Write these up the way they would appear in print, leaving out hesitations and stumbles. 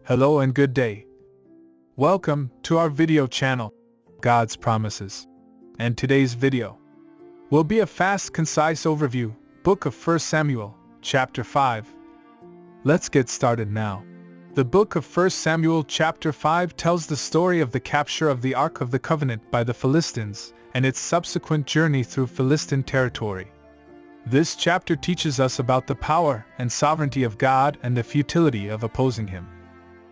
Hello and good day. Welcome to our video channel, God's Promises. And today's video will be a fast, concise overview, book of 1 Samuel, chapter 5. Let's get started now. The book of 1 Samuel chapter 5 tells the story of the capture of the Ark of the Covenant by the Philistines and its subsequent journey through Philistine territory. This chapter teaches us about the power and sovereignty of God and the futility of opposing Him.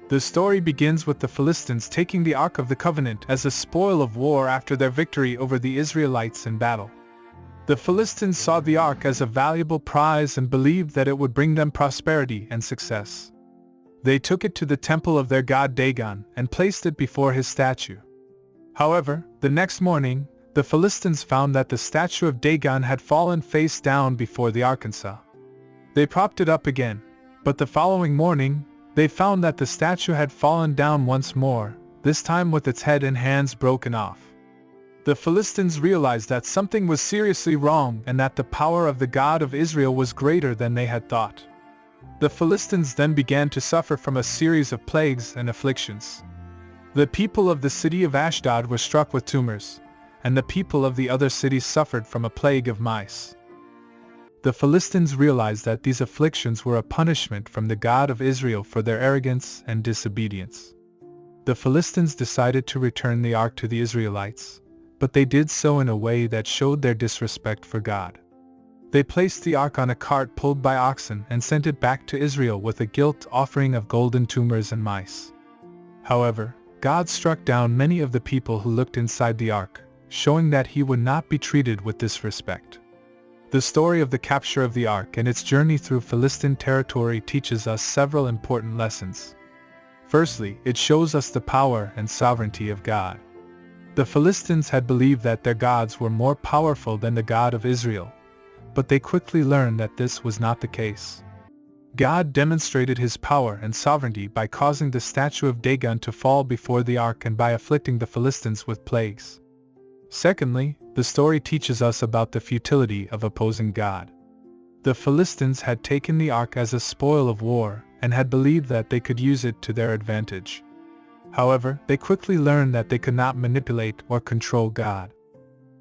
The story begins with the Philistines taking the Ark of the Covenant as a spoil of war after their victory over the Israelites in battle. The Philistines saw the Ark as a valuable prize and believed that it would bring them prosperity and success. They took it to the temple of their god Dagon and placed it before his statue. However, the next morning, the Philistines found that the statue of Dagon had fallen face down before the Ark. They propped it up again, but the following morning, they found that the statue had fallen down once more, this time with its head and hands broken off. The Philistines realized that something was seriously wrong and that the power of the God of Israel was greater than they had thought. The Philistines then began to suffer from a series of plagues and afflictions. The people of the city of Ashdod were struck with tumors, and the people of the other cities suffered from a plague of mice. The Philistines realized that these afflictions were a punishment from the God of Israel for their arrogance and disobedience. The Philistines decided to return the ark to the Israelites, but they did so in a way that showed their disrespect for God. They placed the ark on a cart pulled by oxen and sent it back to Israel with a guilt offering of golden tumors and mice. However, God struck down many of the people who looked inside the ark, showing that He would not be treated with disrespect. The story of the capture of the Ark and its journey through Philistine territory teaches us several important lessons. Firstly, it shows us the power and sovereignty of God. The Philistines had believed that their gods were more powerful than the God of Israel, but they quickly learned that this was not the case. God demonstrated His power and sovereignty by causing the statue of Dagon to fall before the Ark and by afflicting the Philistines with plagues. Secondly, the story teaches us about the futility of opposing God. The Philistines had taken the ark as a spoil of war and had believed that they could use it to their advantage. However, they quickly learned that they could not manipulate or control God.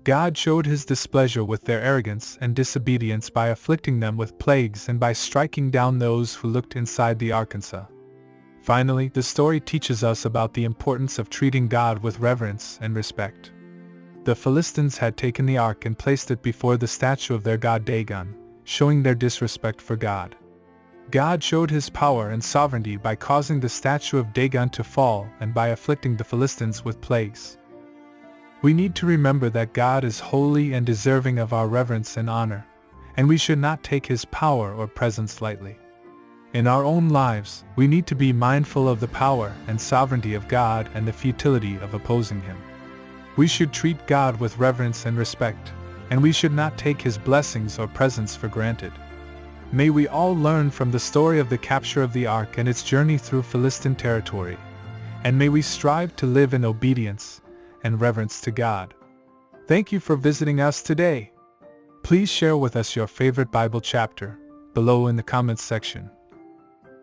God showed His displeasure with their arrogance and disobedience by afflicting them with plagues and by striking down those who looked inside the ark. Finally, the story teaches us about the importance of treating God with reverence and respect. The Philistines had taken the ark and placed it before the statue of their god Dagon, showing their disrespect for God. God showed His power and sovereignty by causing the statue of Dagon to fall and by afflicting the Philistines with plagues. We need to remember that God is holy and deserving of our reverence and honor, and we should not take His power or presence lightly. In our own lives, we need to be mindful of the power and sovereignty of God and the futility of opposing Him. We should treat God with reverence and respect, and we should not take His blessings or presence for granted. May we all learn from the story of the capture of the ark and its journey through Philistine territory, and may we strive to live in obedience and reverence to God. Thank you for visiting us today. Please share with us your favorite Bible chapter below in the comments section.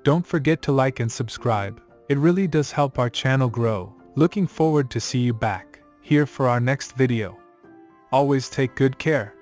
Don't forget to like and subscribe. It really does help our channel grow. Looking forward to see you back here for our next video. Always take good care.